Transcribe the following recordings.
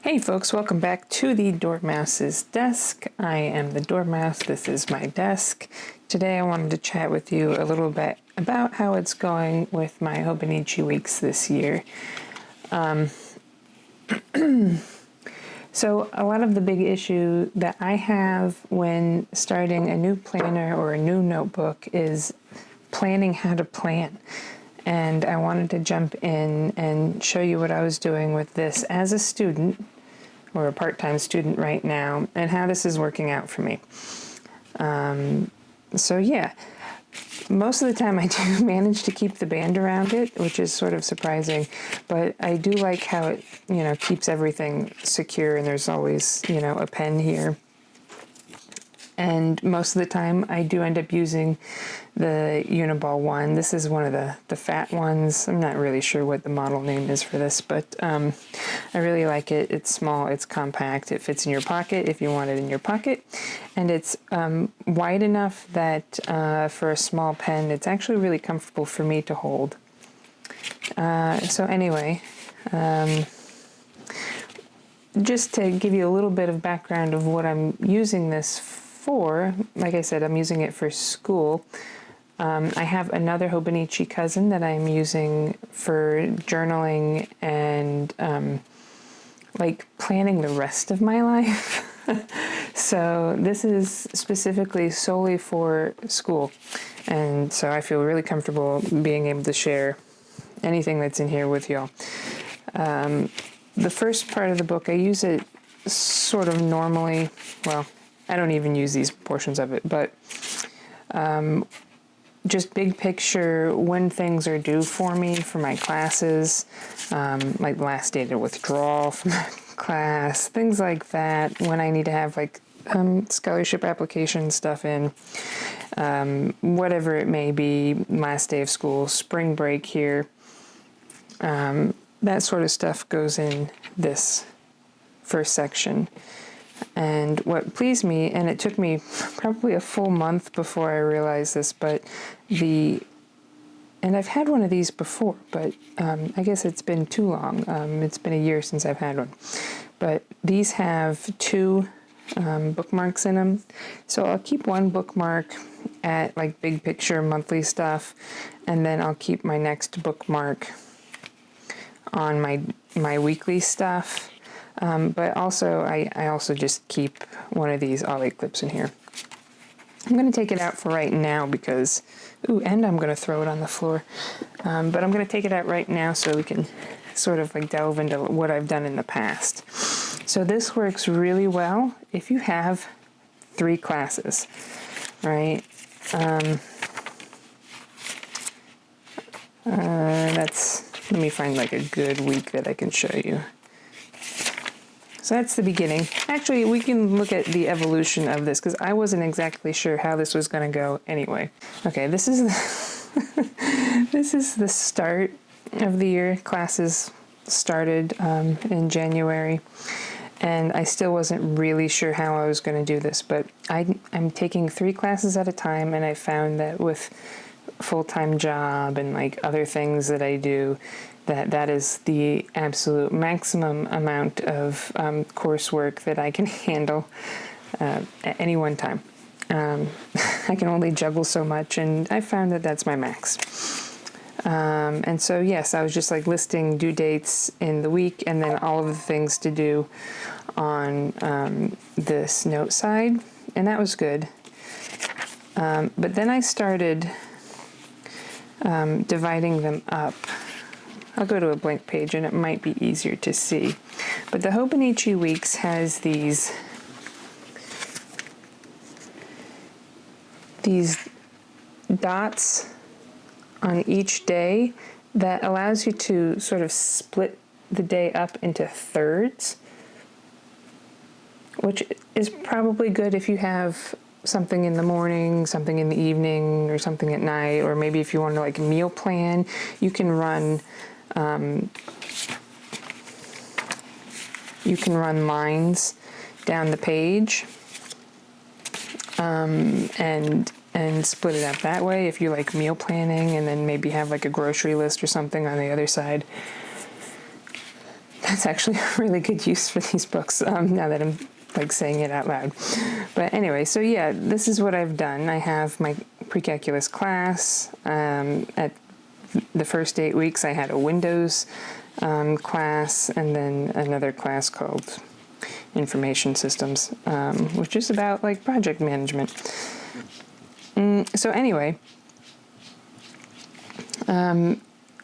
Hey folks, welcome back to the Dormouse's desk. I am the Dormouse, this is my desk. Today I wanted to chat with you a little bit about how it's going with my Hobonichi Weeks this year. So a lot of the big issue that I have when starting a new planner or a new notebook is planning how to plan. And I wanted to jump in and show you what I was doing with this as a student, or a part-time student right now, and how this is working out for me. So yeah, most of the time I do manage to keep the band around it, which is sort of surprising, but I do like how it, keeps everything secure, and there's always, a pen here. And most of the time I do end up using the Uniball one. This is one of the fat ones. I'm not really sure what the model name is for this, but I really like it. It's small, it's compact, it fits in your pocket if you want it in your pocket. And it's wide enough that for a small pen, it's actually really comfortable for me to hold. So anyway, just to give you a little bit of background of what I'm using this for, like I said, I'm using it for school. I have another Hobonichi cousin that I'm using for journaling and like planning the rest of my life. So this is specifically solely for school. And so I feel really comfortable being able to share anything that's in here with y'all. The first part of the book, I use it sort of normally. Well, I don't even use these portions of it, but just big picture when things are due for me for my classes, like the last day to withdrawal from my class, things like that, when I need to have like scholarship application stuff in, whatever it may be, last day of school, spring break here, that sort of stuff goes in this first section. And what pleased me, and it took me probably a full month before I realized this, but and I've had one of these before, but I guess it's been too long. It's been a year since I've had one. But these have two bookmarks in them. So I'll keep one bookmark at like big picture monthly stuff, and then I'll keep my next bookmark on my weekly stuff. But also, I also just keep one of these ollie clips in here. I'm going to take it out for right now because, and I'm going to throw it on the floor. But I'm going to take it out right now so we can sort of like delve into what I've done in the past. So this works really well if you have 3 classes, right? Let me find like a good week that I can show you. So that's the beginning. Actually, we can look at the evolution of this because I wasn't exactly sure how this was going to go anyway. Okay, this is this is the start of the year. Classes started in January, and I still wasn't really sure how I was going to do this, but I'm taking 3 classes at a time, and I found that with full-time job and like other things that I do, that is the absolute maximum amount of coursework that I can handle at any one time. I can only juggle so much, and I found that that's my max. And so, yes, I was just like listing due dates in the week and then all of the things to do on this note side, and that was good. But then I started dividing them up. I'll go to a blank page and it might be easier to see. But the Hobonichi Weeks has these dots on each day that allows you to sort of split the day up into thirds, which is probably good if you have something in the morning, something in the evening, or something at night, or maybe if you want to like meal plan, you can run lines down the page and split it up that way if you like meal planning, and then maybe have like a grocery list or something on the other side. that's actually a really good use for these books, now that I'm like saying it out loud. But anyway, so yeah, this is what I've done. I have my pre-calculus class. At the first 8 weeks, I had a Windows class, and then another class called Information Systems, which is about like project management. So anyway,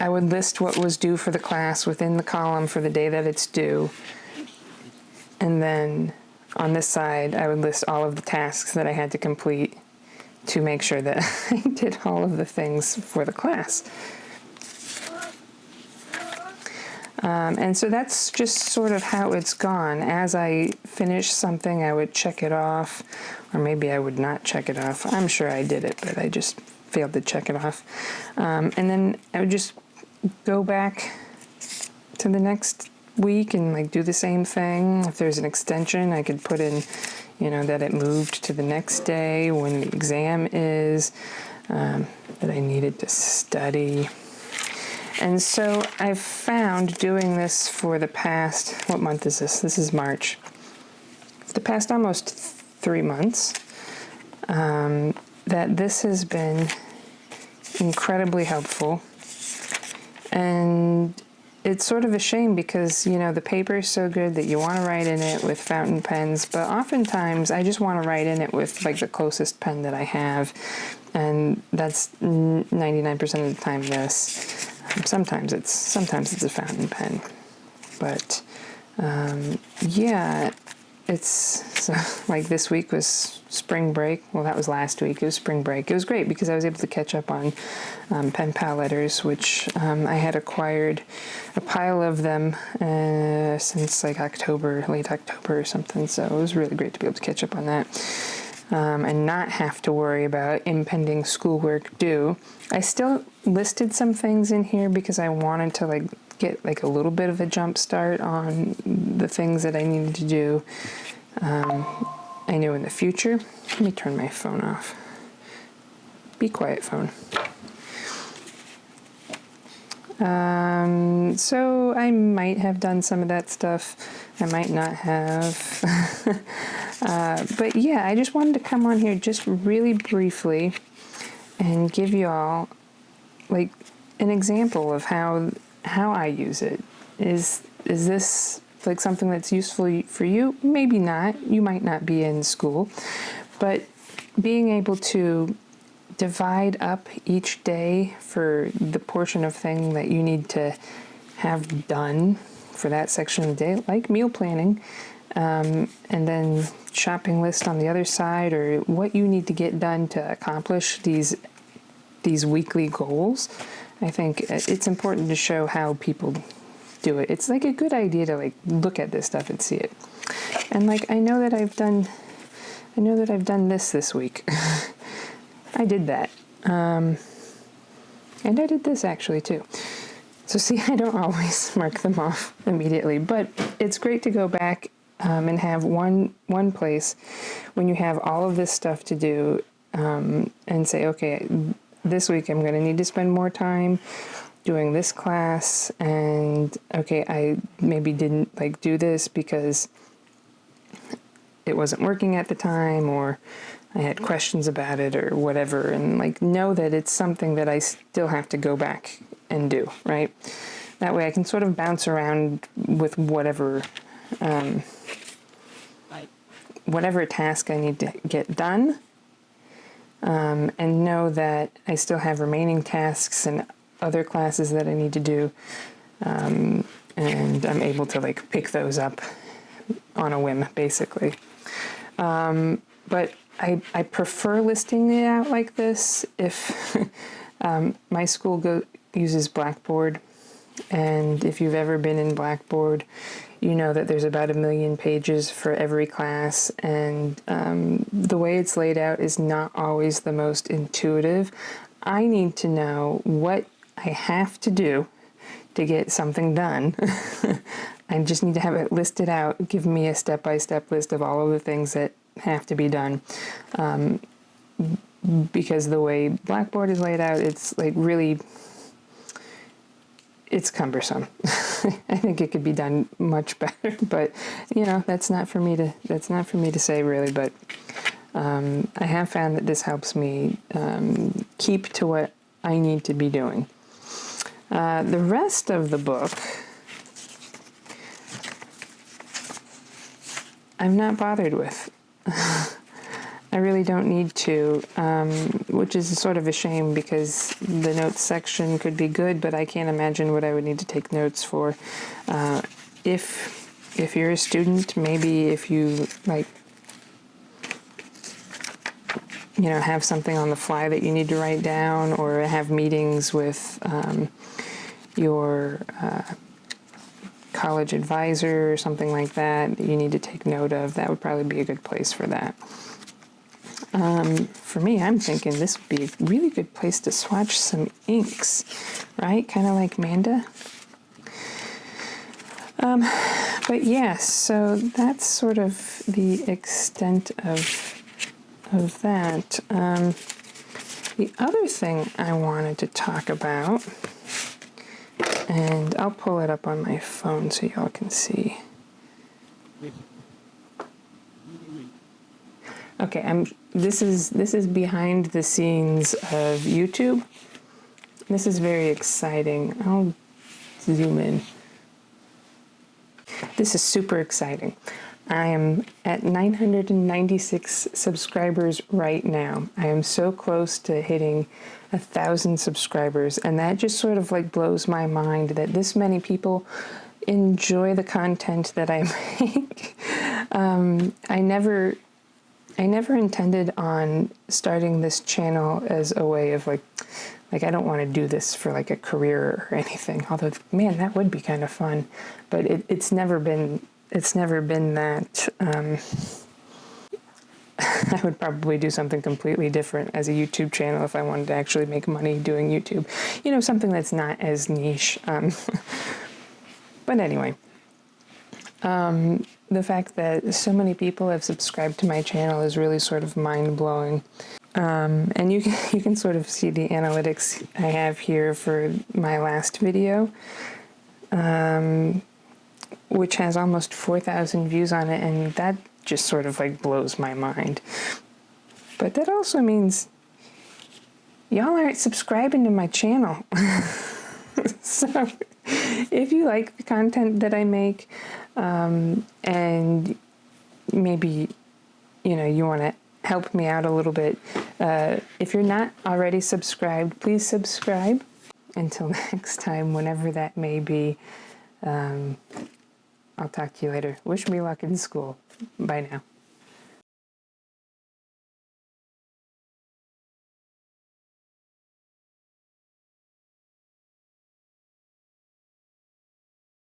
I would list what was due for the class within the column for the day that it's due. And then on this side, I would list all of the tasks that I had to complete to make sure that I did all of the things for the class. And so that's just sort of how it's gone. As I finish something, I would check it off, or maybe I would not check it off. I'm sure I did it, but I just failed to check it off. And then I would just go back to the next week and like do the same thing. If there's an extension, I could put in, that it moved to the next day when the exam is, that I needed to study. And so I've found doing this for the past, what month is this? This is March. For the past almost 3 months, that this has been incredibly helpful. And it's sort of a shame because, the paper is so good that you want to write in it with fountain pens, but oftentimes I just want to write in it with like the closest pen that I have. And that's 99% of the time this. Sometimes it's a fountain pen, but yeah, so like this week was spring break. Well, that was last week. It was spring break. It was great because I was able to catch up on pen pal letters, which I had acquired a pile of them since like late October or something. So it was really great to be able to catch up on that. And not have to worry about impending schoolwork due. I still listed some things in here because I wanted to like get like a little bit of a jump start on the things that I needed to do. I knew in the future. Let me turn my phone off. Be quiet, phone. So I might have done some of that stuff. I might not have. But yeah, I just wanted to come on here just really briefly and give you all like an example of how I use it. Is this like something that's useful for you? Maybe not. You might not be in school, but being able to divide up each day for the portion of thing that you need to have done for that section of the day, like meal planning, and then shopping list on the other side, or what you need to get done to accomplish these weekly goals. I think it's important to show how people do it. It's like a good idea to like look at this stuff and see it. And like I know that I've done this week. I did that. And I did this actually too. So see, I don't always mark them off immediately, but it's great to go back and have one place when you have all of this stuff to do, and say, okay, this week I'm going to need to spend more time doing this class, and okay, I maybe didn't like do this because it wasn't working at the time, or I had questions about it or whatever, and like know that it's something that I still have to go back and do, right? That way I can sort of bounce around with whatever task I need to get done, and know that I still have remaining tasks and other classes that I need to do, and I'm able to like pick those up on a whim, basically. But I prefer listing it out like this if my school uses Blackboard, and if you've ever been in Blackboard, you know that there's about 1 million pages for every class, and the way it's laid out is not always the most intuitive. I need to know what I have to do to get something done. I just need to have it listed out, give me a step-by-step list of all of the things that have to be done. Because the way Blackboard is laid out, it's like really, it's cumbersome. I think it could be done much better, but you know, that's not for me to say really, but I have found that this helps me keep to what I need to be doing. The rest of the book, I'm not bothered with. I really don't need to, which is sort of a shame because the notes section could be good, but I can't imagine what I would need to take notes for. If you're a student, maybe if you like, you know, have something on the fly that you need to write down, or have meetings with your college advisor or something like that you need to take note of, that would probably be a good place for that. For me, I'm thinking this would be a really good place to swatch some inks, right? Kind of like Manda. But yeah, so that's sort of the extent of that. The other thing I wanted to talk about, and I'll pull it up on my phone so y'all can see. Okay, this is behind the scenes of YouTube. This is very exciting. I'll zoom in. This is super exciting. I am at 996 subscribers right now. I am so close to hitting 1,000 subscribers, and that just sort of like blows my mind that this many people enjoy the content that I make. I never intended on starting this channel as a way of like I don't want to do this for like a career or anything. Although, man, that would be kind of fun. But it's never been that. I would probably do something completely different as a YouTube channel if I wanted to actually make money doing YouTube. You know, something that's not as niche. But anyway. The fact that so many people have subscribed to my channel is really sort of mind-blowing. And you can sort of see the analytics I have here for my last video, which has almost 4,000 views on it, and that just sort of like blows my mind. But that also means y'all aren't subscribing to my channel. So if you like the content that I make, and maybe, you know, you want to help me out a little bit, if you're not already subscribed, please subscribe. Until next time, whenever that may be, I'll talk to you later. Wish me luck in school. Bye now.